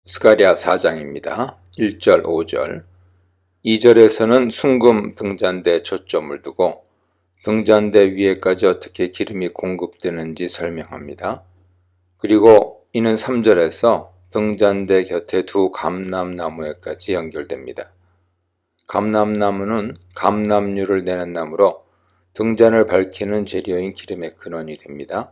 스가랴 4장입니다. 1절, 5절. 2절에서는 순금 등잔대에 초점을 두고 등잔대 위에까지 어떻게 기름이 공급되는지 설명합니다. 그리고 이는 3절에서 등잔대 곁에 두 감람나무에까지 연결됩니다. 감람나무는 감람류를 내는 나무로 등잔을 밝히는 재료인 기름의 근원이 됩니다.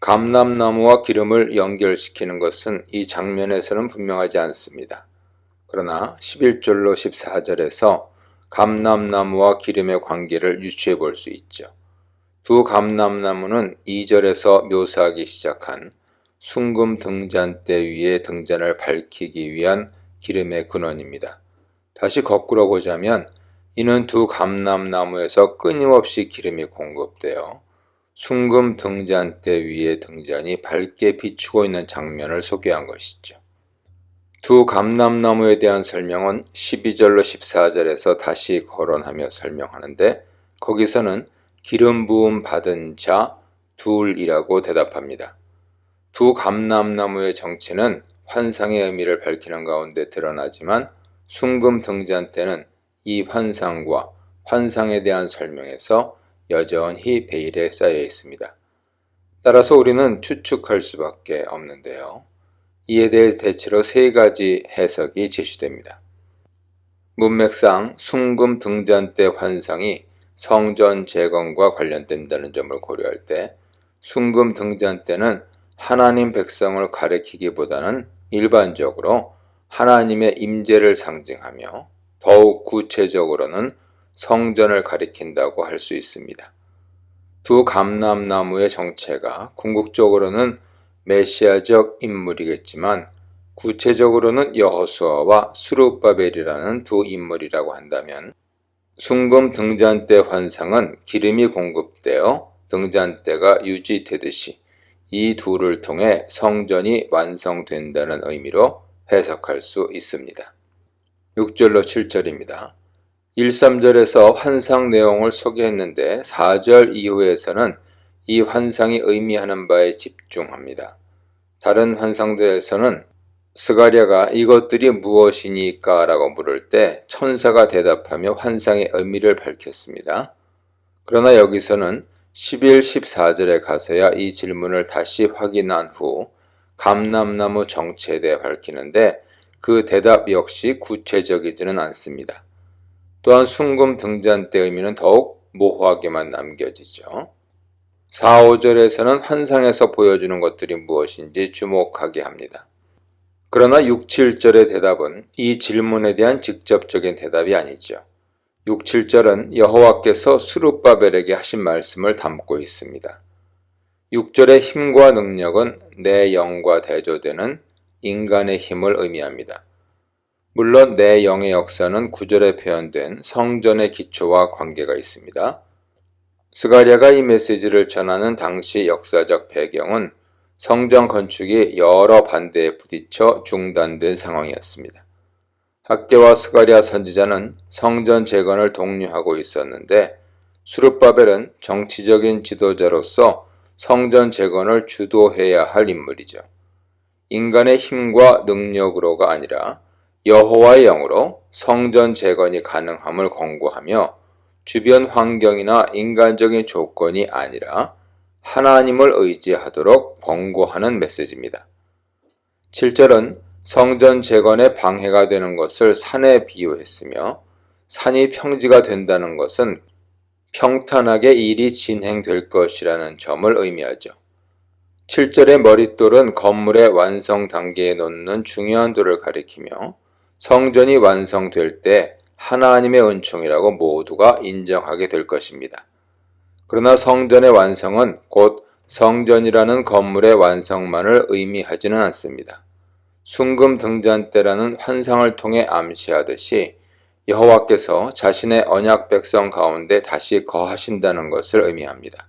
감람나무와 기름을 연결시키는 것은 이 장면에서는 분명하지 않습니다. 그러나 11절로 14절에서 감람나무와 기름의 관계를 유추해 볼 수 있죠. 두 감람나무는 2절에서 묘사하기 시작한 순금 등잔대 위에 등잔을 밝히기 위한 기름의 근원입니다. 다시 거꾸로 보자면 이는 두 감람나무에서 끊임없이 기름이 공급되어 순금 등잔대 위에 등잔이 밝게 비추고 있는 장면을 소개한 것이죠. 두 감람나무에 대한 설명은 12절로 14절에서 다시 거론하며 설명하는데 거기서는 기름 부음 받은 자 둘이라고 대답합니다. 두 감람나무의 정체는 환상의 의미를 밝히는 가운데 드러나지만 순금 등잔대는 이 환상과 환상에 대한 설명에서 여전히 베일에 쌓여 있습니다. 따라서 우리는 추측할 수밖에 없는데요. 이에 대해 대체로 세 가지 해석이 제시됩니다. 문맥상 순금 등잔대 환상이 성전 재건과 관련된다는 점을 고려할 때 순금 등잔대는 하나님 백성을 가리키기보다는 일반적으로 하나님의 임재를 상징하며 더욱 구체적으로는 성전을 가리킨다고 할 수 있습니다. 두 감람나무의 정체가 궁극적으로는 메시아적 인물이겠지만 구체적으로는 여호수아와 스룹바벨이라는 두 인물이라고 한다면 순금 등잔대 환상은 기름이 공급되어 등잔대가 유지되듯이 이 둘을 통해 성전이 완성된다는 의미로 해석할 수 있습니다. 6절로 7절입니다. 1, 3절에서 환상 내용을 소개했는데 4절 이후에서는 이 환상이 의미하는 바에 집중합니다. 다른 환상들에서는 스가랴가 이것들이 무엇이니까 라고 물을 때 천사가 대답하며 환상의 의미를 밝혔습니다. 그러나 여기서는 11, 14절에 가서야 이 질문을 다시 확인한 후 감람나무 정체에 대해 밝히는데 그 대답 역시 구체적이지는 않습니다. 또한 순금 등잔대 의미는 더욱 모호하게만 남겨지죠. 4, 5절에서는 환상에서 보여주는 것들이 무엇인지 주목하게 합니다. 그러나 6, 7절의 대답은 이 질문에 대한 직접적인 대답이 아니죠. 6, 7절은 여호와께서 스룹바벨에게 하신 말씀을 담고 있습니다. 6절의 힘과 능력은 내 영과 대조되는 인간의 힘을 의미합니다. 물론 내 영의 역사는 9절에 표현된 성전의 기초와 관계가 있습니다. 스가랴가 이 메시지를 전하는 당시 역사적 배경은 성전 건축이 여러 반대에 부딪혀 중단된 상황이었습니다. 학개와 스가랴 선지자는 성전 재건을 독려하고 있었는데 스룹바벨은 정치적인 지도자로서 성전 재건을 주도해야 할 인물이죠. 인간의 힘과 능력으로가 아니라 여호와의 영으로 성전 재건이 가능함을 권고하며 주변 환경이나 인간적인 조건이 아니라 하나님을 의지하도록 권고하는 메시지입니다. 7절은 성전 재건에 방해가 되는 것을 산에 비유했으며 산이 평지가 된다는 것은 평탄하게 일이 진행될 것이라는 점을 의미하죠. 7절의 머릿돌은 건물의 완성 단계에 놓는 중요한 돌을 가리키며 성전이 완성될 때 하나님의 은총이라고 모두가 인정하게 될 것입니다. 그러나 성전의 완성은 곧 성전이라는 건물의 완성만을 의미하지는 않습니다. 순금 등잔대라는 환상을 통해 암시하듯이 여호와께서 자신의 언약 백성 가운데 다시 거하신다는 것을 의미합니다.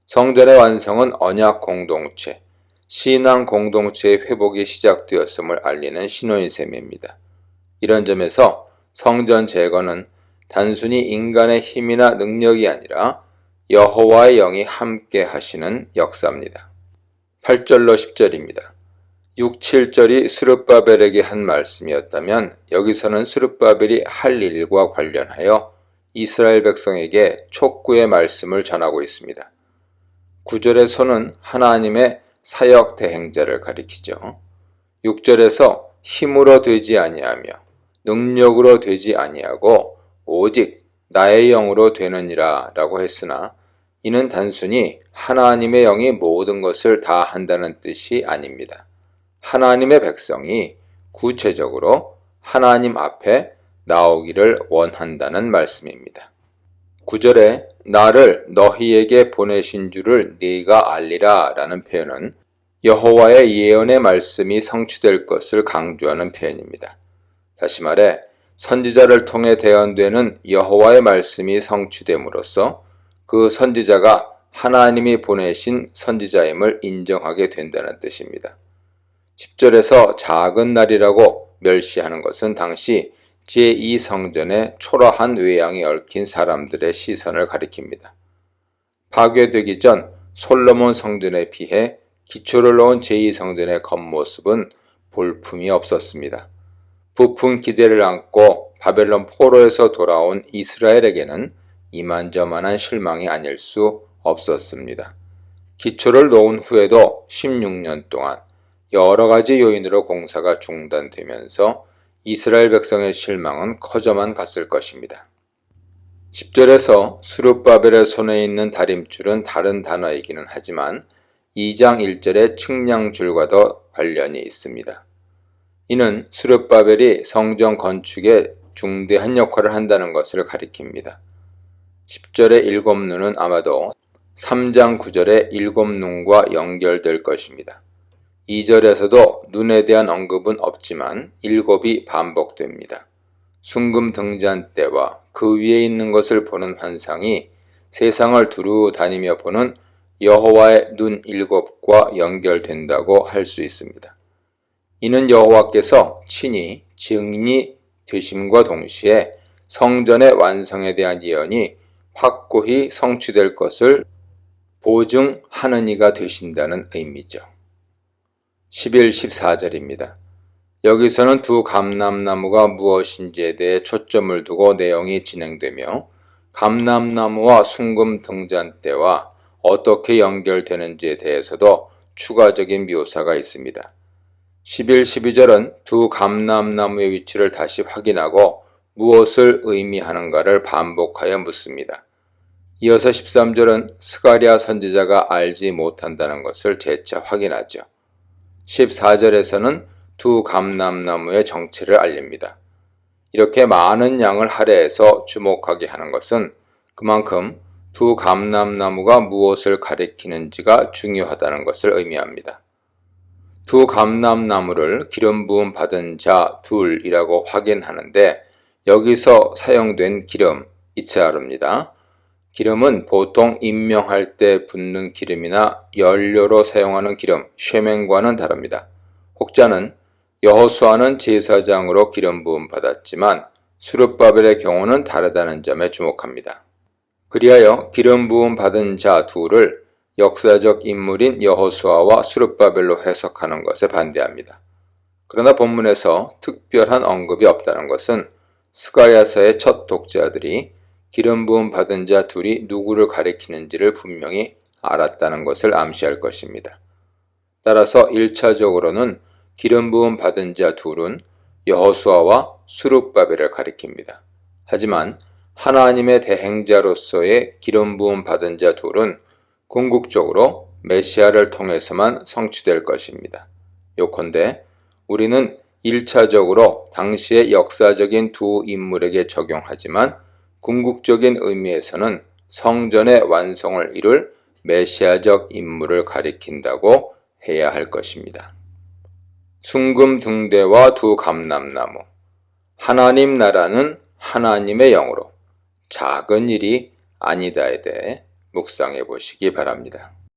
성전의 완성은 언약 공동체, 신앙 공동체의 회복이 시작되었음을 알리는 신호인 셈입니다. 이런 점에서 성전 재건은 단순히 인간의 힘이나 능력이 아니라 여호와의 영이 함께 하시는 역사입니다. 8절로 10절입니다. 6, 7절이 스룹바벨에게 한 말씀이었다면 여기서는 스룹바벨이 할 일과 관련하여 이스라엘 백성에게 촉구의 말씀을 전하고 있습니다. 9절의 손은 하나님의 사역 대행자를 가리키죠. 6절에서 힘으로 되지 아니하며 능력으로 되지 아니하고 오직 나의 영으로 되느니라 라고 했으나 이는 단순히 하나님의 영이 모든 것을 다 한다는 뜻이 아닙니다. 하나님의 백성이 구체적으로 하나님 앞에 나오기를 원한다는 말씀입니다. 9절에 나를 너희에게 보내신 줄을 네가 알리라 라는 표현은 여호와의 예언의 말씀이 성취될 것을 강조하는 표현입니다. 다시 말해 선지자를 통해 대언되는 여호와의 말씀이 성취됨으로써 그 선지자가 하나님이 보내신 선지자임을 인정하게 된다는 뜻입니다. 10절에서 작은 날이라고 멸시하는 것은 당시 제2성전에 초라한 외양이 얽힌 사람들의 시선을 가리킵니다. 파괴되기 전 솔로몬 성전에 비해 기초를 놓은 제2성전의 겉모습은 볼품이 없었습니다. 부푼 기대를 안고 바벨론 포로에서 돌아온 이스라엘에게는 이만저만한 실망이 아닐 수 없었습니다. 기초를 놓은 후에도 16년 동안 여러 가지 요인으로 공사가 중단되면서 이스라엘 백성의 실망은 커져만 갔을 것입니다. 10절에서 스룹바벨의 손에 있는 다림줄은 다른 단어이기는 하지만 2장 1절의 측량줄과도 관련이 있습니다. 이는 스룹바벨이 성전 건축에 중대한 역할을 한다는 것을 가리킵니다. 10절의 7눈은 아마도 3장 9절의 7눈과 연결될 것입니다. 2절에서도 눈에 대한 언급은 없지만 7이 반복됩니다. 순금 등잔 때와 그 위에 있는 것을 보는 환상이 세상을 두루 다니며 보는 여호와의 눈 7과 연결된다고 할 수 있습니다. 이는 여호와께서 친히 증인이 되심과 동시에 성전의 완성에 대한 예언이 확고히 성취될 것을 보증하는 이가 되신다는 의미죠. 11, 14절입니다. 여기서는 두 감람나무가 무엇인지에 대해 초점을 두고 내용이 진행되며 감람나무와 순금 등잔대와 어떻게 연결되는지에 대해서도 추가적인 묘사가 있습니다. 11, 12절은 두 감람나무의 위치를 다시 확인하고 무엇을 의미하는가를 반복하여 묻습니다. 이어서 13절은 스가랴 선지자가 알지 못한다는 것을 재차 확인하죠. 14절에서는 두 감람나무의 정체를 알립니다. 이렇게 많은 양을 할애해서 주목하게 하는 것은 그만큼 두 감람나무가 무엇을 가리키는지가 중요하다는 것을 의미합니다. 두 감람나무를 기름 부음 받은 자 둘이라고 확인하는데 여기서 사용된 기름, 이츠하르입니다. 기름은 보통 임명할 때 붓는 기름이나 연료로 사용하는 기름, 쉐멘과는 다릅니다. 혹자는 여호수아는 제사장으로 기름 부음 받았지만 스룹바벨의 경우는 다르다는 점에 주목합니다. 그리하여 기름 부음 받은 자 둘을 역사적 인물인 여호수아와 스룹바벨로 해석하는 것에 반대합니다. 그러나 본문에서 특별한 언급이 없다는 것은 스가랴서의 첫 독자들이 기름 부음 받은 자 둘이 누구를 가리키는지를 분명히 알았다는 것을 암시할 것입니다. 따라서 1차적으로는 기름 부음 받은 자 둘은 여호수아와 스룹바벨을 가리킵니다. 하지만 하나님의 대행자로서의 기름 부음 받은 자 둘은 궁극적으로 메시아를 통해서만 성취될 것입니다. 요컨대 우리는 1차적으로 당시의 역사적인 두 인물에게 적용하지만 궁극적인 의미에서는 성전의 완성을 이룰 메시아적 인물을 가리킨다고 해야 할 것입니다. 순금 등대와 두 감람나무, 하나님 나라는 하나님의 영으로 작은 일이 아니다에 대해 묵상해 보시기 바랍니다.